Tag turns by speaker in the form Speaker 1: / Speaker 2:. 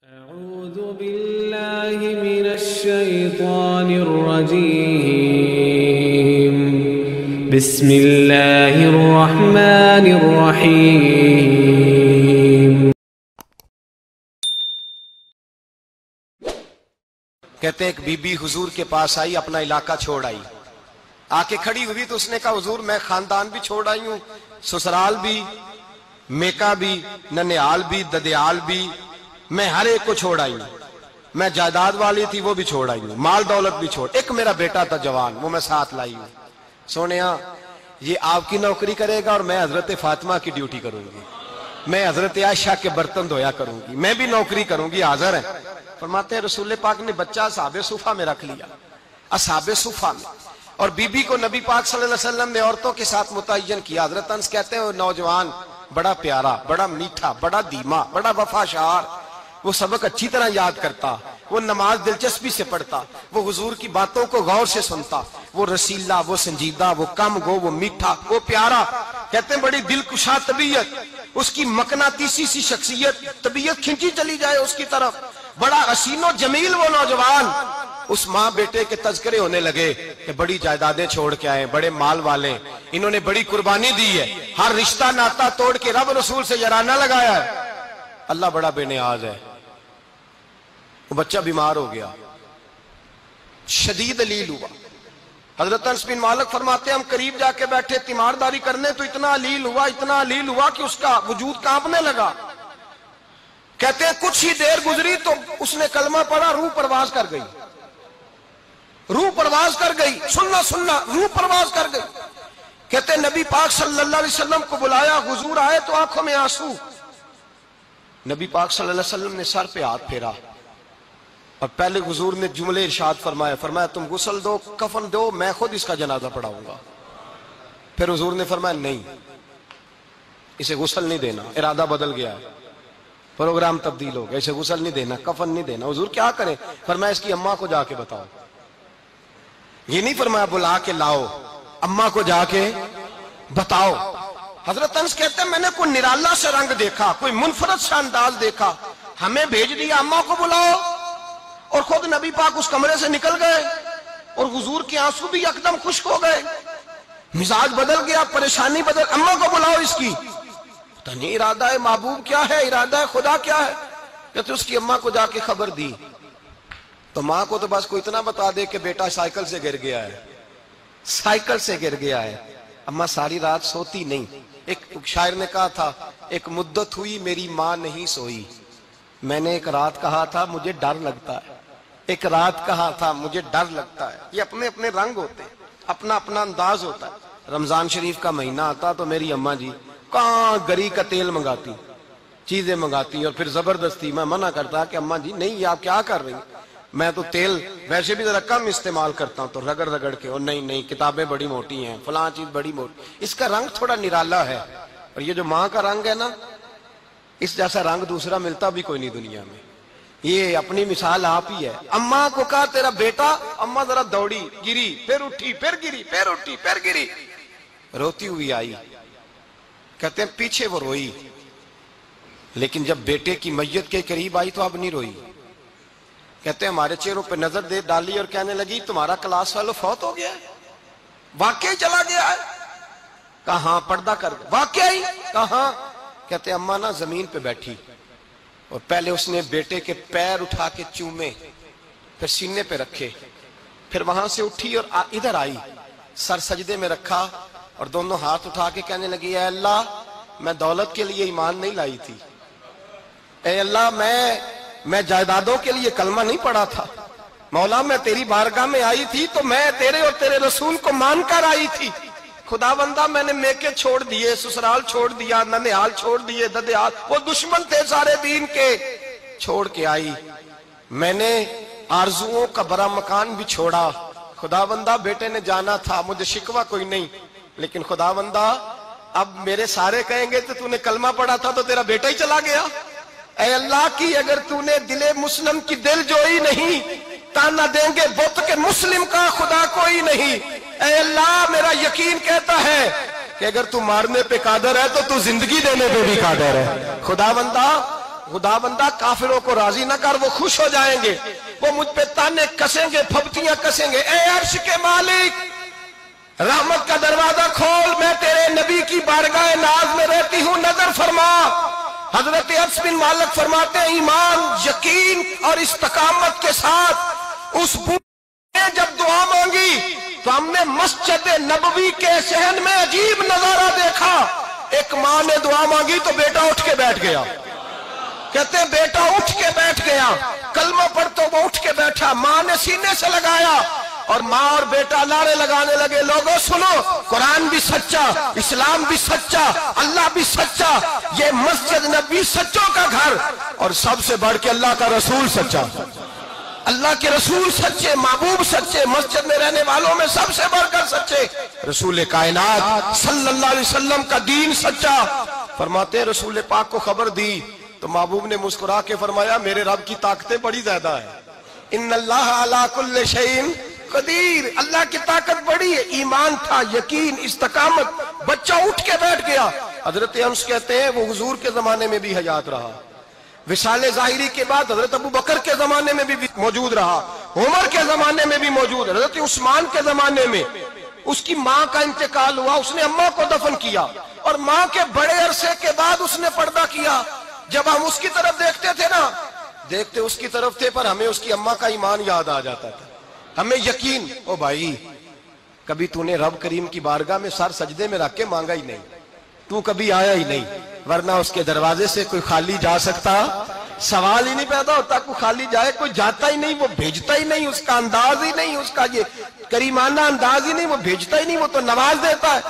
Speaker 1: أعوذ بالله من الشيطان الرجيم بسم الله الرحمن الرحيم
Speaker 2: کہتے ہیں ایک بی بی حضور کے پاس آئی، اپنا علاقہ چھوڑ آئی، آ کے کھڑی ہوئی تو اس نے کہا حضور میں خاندان بھی چھوڑ آئی ہوں، سسرال بھی، میکا بھی، ننیال بھی، ددیال بھی، میں ہر ایک کو چھوڑ آئی ہوں، میں جائیداد والی تھی وہ بھی چھوڑ آئی ہوں، مال دولت بھی چھوڑ، ایک میرا بیٹا تھا جوان وہ میں ساتھ لائی ہوں۔ سونیا یہ آپ کی نوکری کرے گا اور میں حضرت فاطمہ کی ڈیوٹی کروں گی، میں حضرت عائشہ کے برتن دھویا کروں گی، میں بھی نوکری کروں گی، حاضر ہے۔ فرماتے ہیں رسول پاک نے بچہ اصحاب صفہ میں رکھ لیا، اصحاب صفہ میں، اور بی بی کو نبی پاک صلی اللہ علیہ وسلم نے عورتوں کے ساتھ متعین کیا۔ حضرت انس کہتے ہیں وہ نوجوان بڑا پیارا، بڑا میٹھا، بڑا دھیما، بڑا وفاشار، وہ سبق اچھی طرح یاد کرتا، وہ نماز دلچسپی سے پڑھتا، وہ حضور کی باتوں کو غور سے سنتا، وہ رسیلا، وہ سنجیدہ، وہ کم گو، وہ میٹھا، وہ پیارا، کہتے ہیں بڑی دلکشا طبیعت، اس کی مقناطیسی سی شخصیت، طبیعت کھنچی چلی جائے اس کی طرف، بڑا حسین و جمیل وہ نوجوان۔ اس ماں بیٹے کے تذکرے ہونے لگے کہ بڑی جائیدادیں چھوڑ کے آئے، بڑے مال والے، انہوں نے بڑی قربانی دی ہے، ہر رشتہ ناتا توڑ کے رب رسول سے یارانہ لگایا ہے، اللہ بڑا بے نیاز ہے۔ وہ بچہ بیمار ہو گیا، شدید علیل ہوا۔ حضرت انس بن مالک فرماتے ہیں ہم قریب جا کے بیٹھے تیمارداری کرنے تو اتنا علیل ہوا کہ اس کا وجود کانپنے لگا۔ کہتے ہیں کچھ ہی دیر گزری تو اس نے کلمہ پڑھا، روح پرواز کر گئی، روح پرواز کر گئی، سننا روح پرواز کر گئی۔ کہتے ہیں نبی پاک صلی اللہ علیہ وسلم کو بلایا، حضور آئے تو آنکھوں میں آنسو۔ نبی پاک صلی اللہ علیہ وسلم نے سر پہ ہاتھ پھیرا اور پہلے حضور نے جملے ارشاد فرمایا تم غسل دو، کفن دو، میں خود اس کا جنازہ پڑھاؤں گا۔ پھر حضور نے فرمایا نہیں، اسے غسل نہیں دینا، ارادہ بدل گیا ہے، پروگرام تبدیل ہو گیا، اسے غسل نہیں دینا، کفن نہیں دینا۔ حضور کیا کریں؟ فرمایا اس کی اماں کو جا کے بتاؤ۔ یہ نہیں فرمایا بلا کے لاؤ، اماں کو جا کے بتاؤ۔ حضرت انس کہتے ہیں میں نے کوئی نرالا سے رنگ دیکھا، کوئی منفرد سا انداز دیکھا، ہمیں بھیج دیا اماں کو بلاؤ، اور خود نبی پاک اس کمرے سے نکل گئے اور حضور کے آنسو بھی یکدم خشک ہو گئے، مزاج بدل گیا، پریشانی بدل، اماں کو بلاؤ اس کی۔ پتہ نہیں ارادہ ہے محبوب کیا ہے، ارادہ ہے خدا کیا ہے۔ کہتے اس کی اماں کو جا کے خبر دی تو ماں کو تو بس کوئی اتنا بتا دے کہ بیٹا سائیکل سے گر گیا ہے، سائیکل سے گر گیا ہے۔ اماں ساری رات سوتی نہیں۔ ایک شاعر نے کہا تھا ایک مدت ہوئی میری ماں نہیں سوئی، میں نے ایک رات کہا تھا مجھے ڈر لگتا ہے، ایک رات کہا تھا مجھے ڈر لگتا ہے۔ یہ اپنے اپنے رنگ ہوتے ہیں، اپنا اپنا انداز ہوتا ہے۔ رمضان شریف کا مہینہ آتا تو میری اماں جی کہاں گری کا تیل منگاتی، چیزیں منگاتی، اور پھر زبردستی میں منع کرتا کہ اماں جی نہیں یہ آپ کیا کر رہی ہیں، میں تو تیل ویسے بھی ذرا کم استعمال کرتا ہوں، تو رگڑ رگڑ کے، اور نہیں کتابیں بڑی موٹی ہیں، فلاں چیز بڑی موٹی، اس کا رنگ تھوڑا نرالا ہے۔ اور یہ جو ماں کا رنگ ہے نا، اس جیسا رنگ دوسرا ملتا بھی کوئی نہیں دنیا میں۔ یہ اپنی مثال آپ ہی ہے۔ اماں کو کہا تیرا بیٹا، اماں ذرا دوڑی، گری، پھر اٹھی، پھر گری، پھر اٹھی، پھر گری، روتی ہوئی آئی۔ کہتے ہیں پیچھے وہ روئی، لیکن جب بیٹے کی میت کے قریب آئی تو اب نہیں روئی۔ کہتے ہیں ہمارے چہروں پہ نظر دے ڈالی اور کہنے لگی تمہارا کلاس فیلو فوت ہو گیا ہے، واقعی چلا گیا ہے؟ کہا ہاں، پردہ کر گیا، واقعی؟ کہا ہاں۔ کہتے ہیں اماں نا زمین پہ بیٹھی اور پہلے اس نے بیٹے کے پیر اٹھا کے چومے، پھر سینے پہ رکھے، پھر وہاں سے اٹھی اور ادھر آئی، سر سجدے میں رکھا اور دونوں ہاتھ اٹھا کے کہنے لگی اے اللہ میں دولت کے لیے ایمان نہیں لائی تھی، اے اللہ میں جائیدادوں کے لیے کلمہ نہیں پڑھا تھا، مولا میں تیری بارگاہ میں آئی تھی تو میں تیرے اور تیرے رسول کو مان کر آئی تھی، خدا بندہ میں نے میکے چھوڑ دیے، سسرال چھوڑ دیا، ننیال چھوڑ دیے، ددیال، وہ دشمن تھے سارے دین کے، چھوڑ کے آئی، میں نے آرزوؤں کا بڑا مکان بھی چھوڑا، خدا بندہ بیٹے نے جانا تھا، مجھے شکوہ کوئی نہیں، لیکن خدا بندہ اب میرے سارے کہیں گے تو نے کلمہ پڑھا تھا تو تیرا بیٹا ہی چلا گیا، اے اللہ کی اگر نے دل مسلم کی دل جوئی نہیں، تانا دیں گے بت کے مسلم کا خدا کوئی نہیں، اے اللہ میرا یقین کہتا ہے کہ اگر تو مارنے پہ قادر ہے تو زندگی دینے پہ بھی قادر ہے، خدا بندہ خدا بندہ کافروں کو راضی نہ کر، وہ خوش ہو جائیں گے، وہ مجھ پہ تانے کسیں گے، پھپتیاں کسیں گے۔ اے عرش کے مالک، رحمت کا دروازہ کھول، میں تیرے نبی کی بارگاہ ناز میں رہتی ہوں، نظر فرما۔ حضرت انس بن مالک فرماتے ہیں ایمان، یقین اور استقامت کے ساتھ اس بوڑھے نے جب دعا مانگی تو ہم نے مسجد نبوی کے صحن میں عجیب نظارہ دیکھا۔ ایک ماں نے دعا مانگی تو بیٹا اٹھ کے بیٹھ گیا، کہتے ہیں بیٹا اٹھ کے بیٹھ گیا، کلمہ پڑھ تو وہ اٹھ کے بیٹھا، ماں نے سینے سے لگایا اور ماں اور بیٹا نعرے لگانے لگے، لوگوں سنو، قرآن بھی سچا، اسلام بھی سچا، اللہ بھی سچا، یہ مسجد نبی سچوں کا گھر، اور سب سے بڑھ کے اللہ کا رسول سچا، اللہ کے رسول سچے، محبوب سچے، مسجد میں رہنے والوں میں سب سے بڑھ کر سچے، رسول کائنات صلی اللہ علیہ وسلم کا دین سچا۔ فرماتے ہیں رسول پاک کو خبر دی تو محبوب نے مسکرا کے فرمایا میرے رب کی طاقتیں بڑی زیادہ ہیں، ان اللہ علی کل شیء قدیر، اللہ کی طاقت بڑی ہے۔ ایمان تھا، یقین، استقامت، بچہ اٹھ کے بیٹھ گیا۔ حضرت انس کہتے ہیں وہ حضور کے زمانے میں بھی حیات رہا، وصال ظاہری کے بعد حضرت ابو بکر کے زمانے میں بھی موجود رہا، عمر کے زمانے میں بھی موجود، حضرت عثمان کے زمانے میں اس کی ماں کا انتقال ہوا، اس نے اماں کو دفن کیا، اور ماں کے بڑے عرصے کے بعد اس نے پردہ کیا۔ جب ہم اس کی طرف دیکھتے تھے نا، دیکھتے اس کی طرف تھے پر ہمیں اس کی اماں کا ایمان یاد آ جاتا تھا، ہمیں یقین، او بھائی کبھی تو نے رب کریم کی بارگاہ میں سر سجدے میں رکھ کے مانگا ہی نہیں، تو کبھی آیا ہی نہیں، ورنہ اس کے دروازے سے کوئی خالی جا سکتا، سوال ہی نہیں پیدا ہوتا کوئی خالی جائے، کوئی جاتا ہی نہیں، وہ بھیجتا ہی نہیں، اس کا انداز ہی نہیں، اس کا یہ کریمانہ انداز ہی نہیں، وہ بھیجتا ہی نہیں، وہ تو نواز دیتا ہے۔